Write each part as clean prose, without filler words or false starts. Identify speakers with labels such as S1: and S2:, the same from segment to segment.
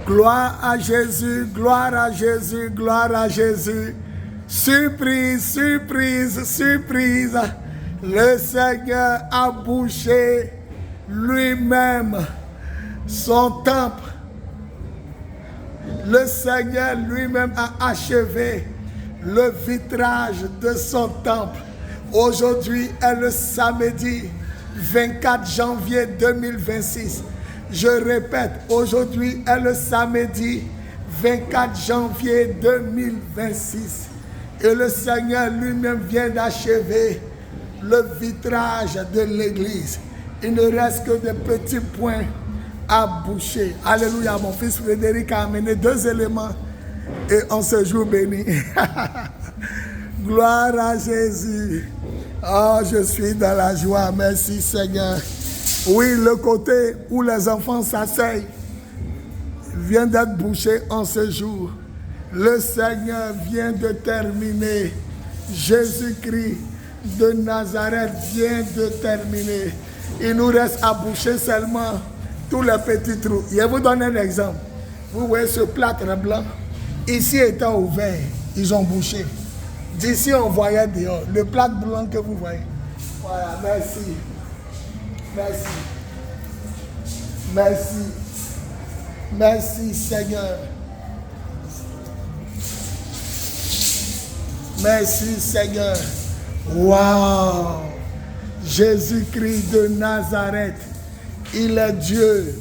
S1: Gloire à Jésus, gloire à Jésus, gloire à Jésus. Surprise, surprise, surprise. Le Seigneur a bouché lui-même son temple. Le Seigneur lui-même a achevé le vitrage de son temple. Aujourd'hui est le samedi 24 janvier 2026. Je répète, aujourd'hui est le samedi 24 janvier 2026. Et le Seigneur lui-même vient d'achever le vitrage de l'église. Il ne reste que des petits points à boucher. Alléluia, mon fils Frédéric a amené 2 éléments et on se joue béni. Gloire à Jésus. Oh, je suis dans la joie. Merci Seigneur. Oui, le côté où les enfants s'asseyent vient d'être bouché en ce jour. Le Seigneur vient de terminer. Jésus-Christ de Nazareth vient de terminer. Il nous reste à boucher seulement tous les petits trous. Je vais vous donner un exemple. Vous voyez ce plâtre blanc. Ici étant ouvert, ils ont bouché. D'ici, on voyait dehors. Le plâtre blanc que vous voyez. Voilà, merci. Merci. Merci. Merci Seigneur. Merci Seigneur. Waouh. Jésus-Christ de Nazareth. Il est Dieu.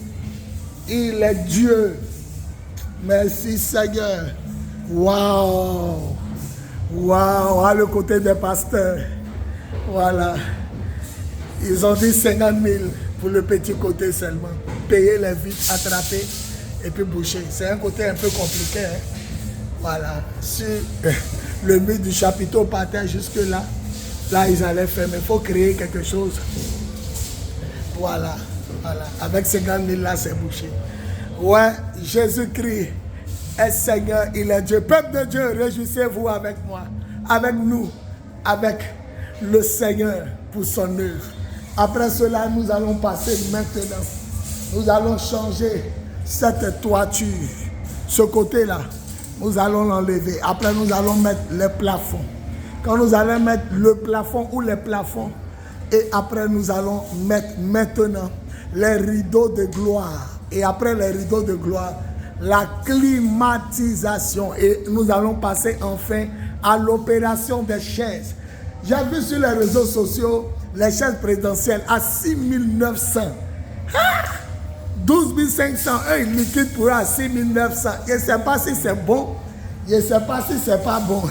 S1: Il est Dieu. Merci Seigneur. Waouh. Waouh. À le côté des pasteurs. Voilà. Ils ont dit 50 000 pour le petit côté seulement. Payer les vitres, attraper et puis boucher. C'est un côté un peu compliqué. Hein? Voilà. Sur le mur du chapiteau partait jusque là. Là, ils allaient faire. Mais il faut créer quelque chose. Voilà. Voilà. Avec 50 000 là, c'est bouché. Ouais, Jésus-Christ est Seigneur, il est Dieu. Peuple de Dieu, réjouissez-vous avec moi, avec nous, avec le Seigneur pour son œuvre. Après cela, nous allons passer maintenant. Nous allons changer cette toiture. Ce côté-là, nous allons l'enlever. Après, nous allons mettre les plafonds. Quand nous allons mettre le plafond ou les plafonds, et après, nous allons mettre maintenant les rideaux de gloire. Et après les rideaux de gloire, la climatisation. Et nous allons passer enfin à l'opération des chaises. J'ai vu sur les réseaux sociaux les chaises présidentielles à 6 900. 12 500, eux, ils liquident pour eux à 6 900. Je ne sais pas si c'est bon, je ne sais pas si c'est pas bon.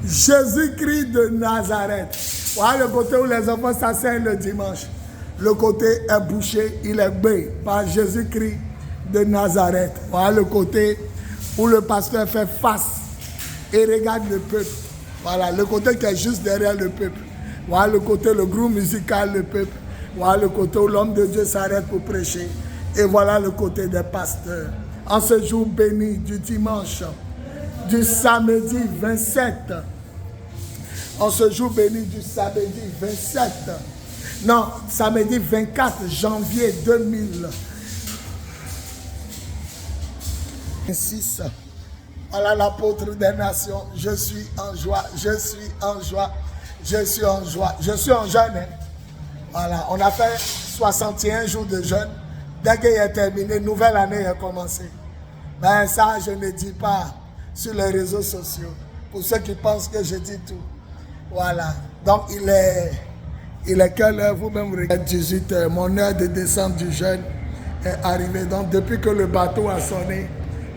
S1: Jésus-Christ de Nazareth. Voilà le côté où les enfants s'asseyent le dimanche. Le côté est bouché, il est bé par Jésus-Christ de Nazareth. Voilà le côté où le pasteur fait face et regarde le peuple. Voilà le côté qui est juste derrière le peuple. Voilà le côté, le groupe musical, le peuple. Voilà le côté où l'homme de Dieu s'arrête pour prêcher. Et voilà le côté des pasteurs. En ce jour béni du dimanche, du samedi 27. En ce jour béni du samedi 27. Non, samedi 24 janvier 2026. Voilà l'apôtre des nations. Je suis en joie, je suis en joie, je suis en joie. Je suis en jeûne. Hein? Voilà, on a fait 61 jours de jeûne. Dès qu'il est terminé, nouvelle année est commencée. Mais ça, je ne dis pas sur les réseaux sociaux. Pour ceux qui pensent que je dis tout. Voilà. Donc, il est quelle heure? Vous-même regardez. 18 heures. Mon heure de descente du jeûne est arrivée. Donc, depuis que le bateau a sonné,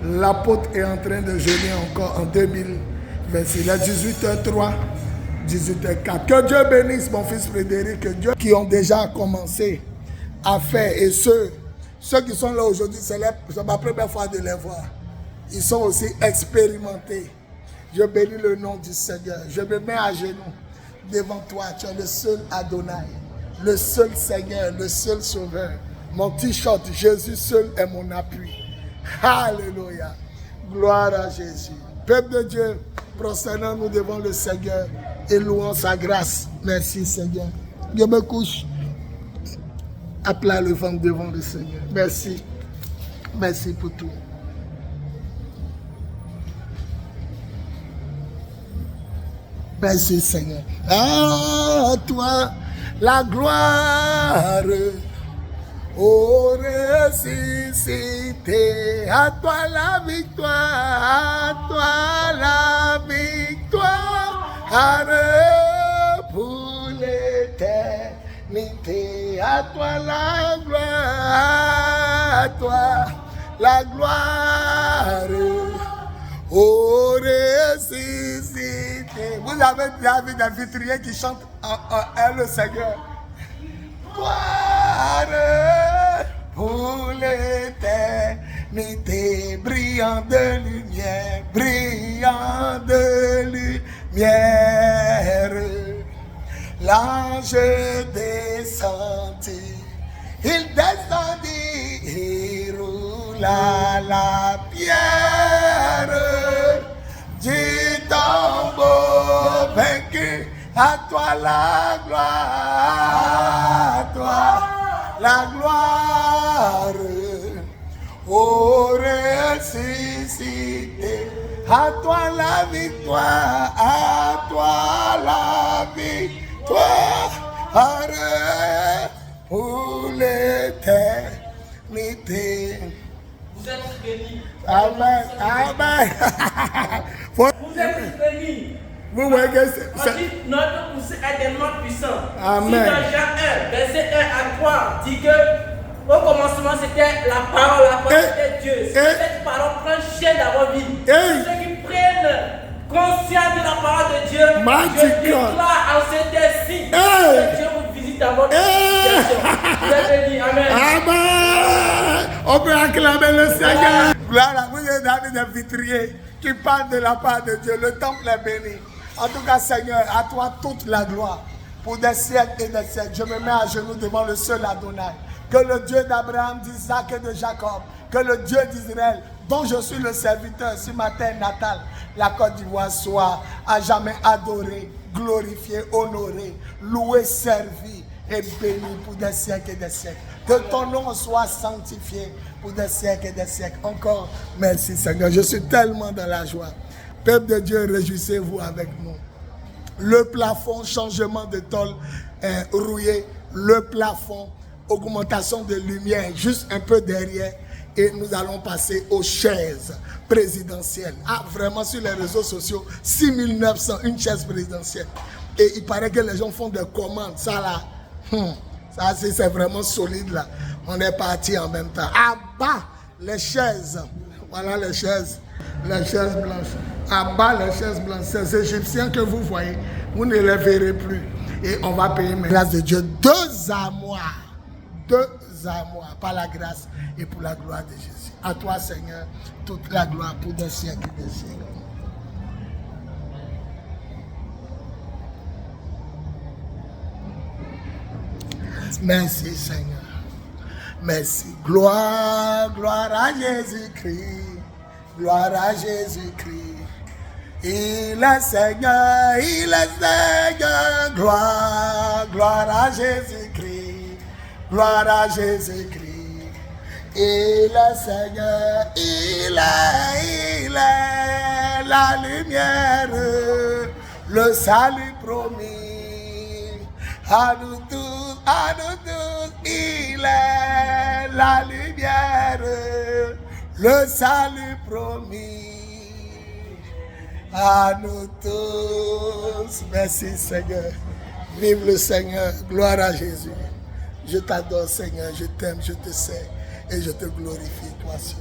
S1: l'apôtre est en train de jeûner encore en 2026. Il est 18h03, 18h04. Que Dieu bénisse mon fils Frédéric. Que Dieu qui ont déjà commencé à faire. Et ceux qui sont là aujourd'hui, c'est ma première fois de les voir. Ils sont aussi expérimentés. Je bénis le nom du Seigneur. Je me mets à genoux devant toi. Tu es le seul Adonai, le seul Seigneur, le seul Sauveur. Mon t-shirt, Jésus seul est mon appui. Alléluia. Gloire à Jésus. Peuple de Dieu, prosternons-nous devant le Seigneur et louons sa grâce. Merci Seigneur. Je me couche à plat le ventre devant le Seigneur. Merci. Merci pour tout. Merci Seigneur. À toi la gloire. Ô ressuscité, à toi la victoire, à toi la victoire, pour l'éternité, à toi la gloire, à toi la gloire, ô ressuscité. Vous avez déjà vu des vitriers qui chantent le Seigneur. Gloire pour l'éternité, brillant de lumière, brillant de lumière. L'ange descendit, il descendit, il roula la pierre du tombeau vaincu. À toi la gloire, à toi la gloire, ô ressuscité, à toi la victoire, à toi la victoire, pour l'éternité.
S2: Vous êtes bénis.
S1: Amen, amen.
S2: Vous êtes bénis.
S1: Vous voyez que
S2: notre poussée est tellement puissant.
S1: Amen.
S2: Si dans Jean 1, verset 1 à 3, dit que au commencement c'était la parole c'était Dieu. Si cette parole prend chair dans vos vies, ceux qui prennent conscience de la parole de Dieu, je déclare en cet ainsi que Dieu vous visite dans votre situation. Vous êtes bénis. Amen.
S1: Amen. On peut acclamer le Seigneur. Gloire à vous, David des vitriers qui parlent de la part de Dieu. Le temple est béni. En tout cas, Seigneur, à toi toute la gloire. Pour des siècles et des siècles, je me mets à genoux devant le seul Adonai. Que le Dieu d'Abraham, d'Isaac et de Jacob, que le Dieu d'Israël, dont je suis le serviteur sur ma terre natale, la Côte d'Ivoire, soit à jamais adoré, glorifié, honoré, loué, servi et béni pour des siècles et des siècles. Que ton nom soit sanctifié pour des siècles et des siècles. Encore, merci Seigneur. Je suis tellement dans la joie. Peuple de Dieu, réjouissez-vous avec nous. Le plafond, changement de tôle rouillé. Le plafond, augmentation de lumière juste un peu derrière. Et nous allons passer aux chaises présidentielles. Ah, vraiment, sur les réseaux sociaux, 6900, une chaise présidentielle. Et il paraît que les gens font des commandes. Ça là, ça c'est vraiment solide là. On est parti en même temps. À bas, les chaises. Voilà les chaises blanches. À bas, les chaises blanches. Ces Égyptiens que vous voyez, vous ne les verrez plus. Et on va payer, mais grâce de Dieu, 2 armoires. 2 armoires, par la grâce et pour la gloire de Jésus. À toi, Seigneur, toute la gloire pour des siècles et des siècles. Merci, Seigneur. Merci. Gloire, gloire à Jésus-Christ. Gloire à Jésus-Christ. Il est Seigneur, il est Seigneur. Gloire, gloire à Jésus-Christ. Gloire à Jésus-Christ. Il est Seigneur, il est la lumière, le salut promis. À nous tous, il est la lumière, le salut promis. À nous tous. Merci Seigneur. Vive le Seigneur. Gloire à Jésus. Je t'adore Seigneur, je t'aime, je te sais et je te glorifie toi seul.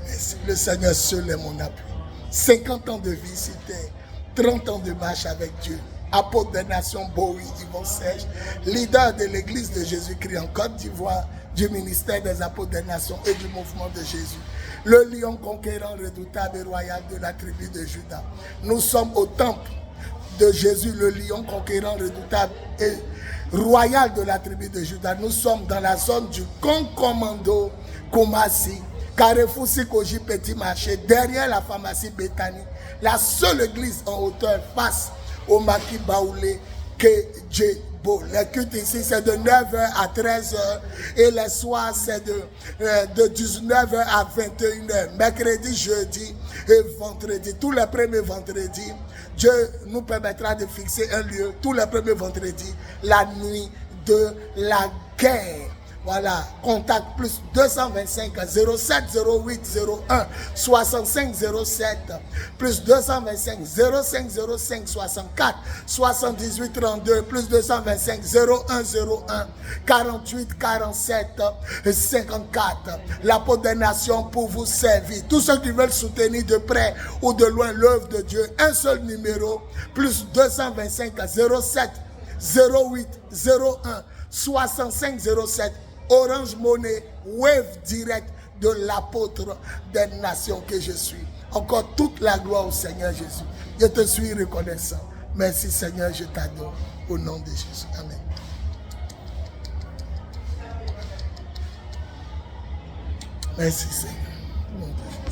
S1: Merci. Le Seigneur seul est mon appui. 50 ans de vie sur terre, 30 ans de marche avec Dieu. Apôtre des nations, Bowie, Yvon Serge, leader de l'église de Jésus-Christ en Côte d'Ivoire, du ministère des apôtres des nations et du mouvement de Jésus. Le lion conquérant, redoutable et royal de la tribu de Juda. Nous sommes au temple de Jésus, le lion conquérant, redoutable et royal de la tribu de Juda. Nous sommes dans la zone du Concommando, Koumassi, Carrefour Sikoji, Petit Marché, derrière la pharmacie Bethany. La seule église en hauteur face au maquis Baoulé que Dieu beau. Les cultes ici, c'est de 9h à 13h. Et les soirs, c'est de 19h à 21h. Mercredi, jeudi et vendredi. Tous les premiers vendredis, Dieu nous permettra de fixer un lieu. Tous les premiers vendredis, la nuit de la guerre. Voilà, contact plus 225 07 08 01 65 07 plus 225 05 05 64 78 32 plus 225 01 01 48 47 54. L'apôtre des nations pour vous servir. Tous ceux qui veulent soutenir de près ou de loin l'œuvre de Dieu, un seul numéro plus 225 07 08 01 65 07. Orange Money, Wave Direct de l'apôtre des nations que je suis. Encore toute la gloire au Seigneur Jésus. Je te suis reconnaissant. Merci Seigneur, je t'adore. Au nom de Jésus. Amen. Merci Seigneur. Au nom de Jésus.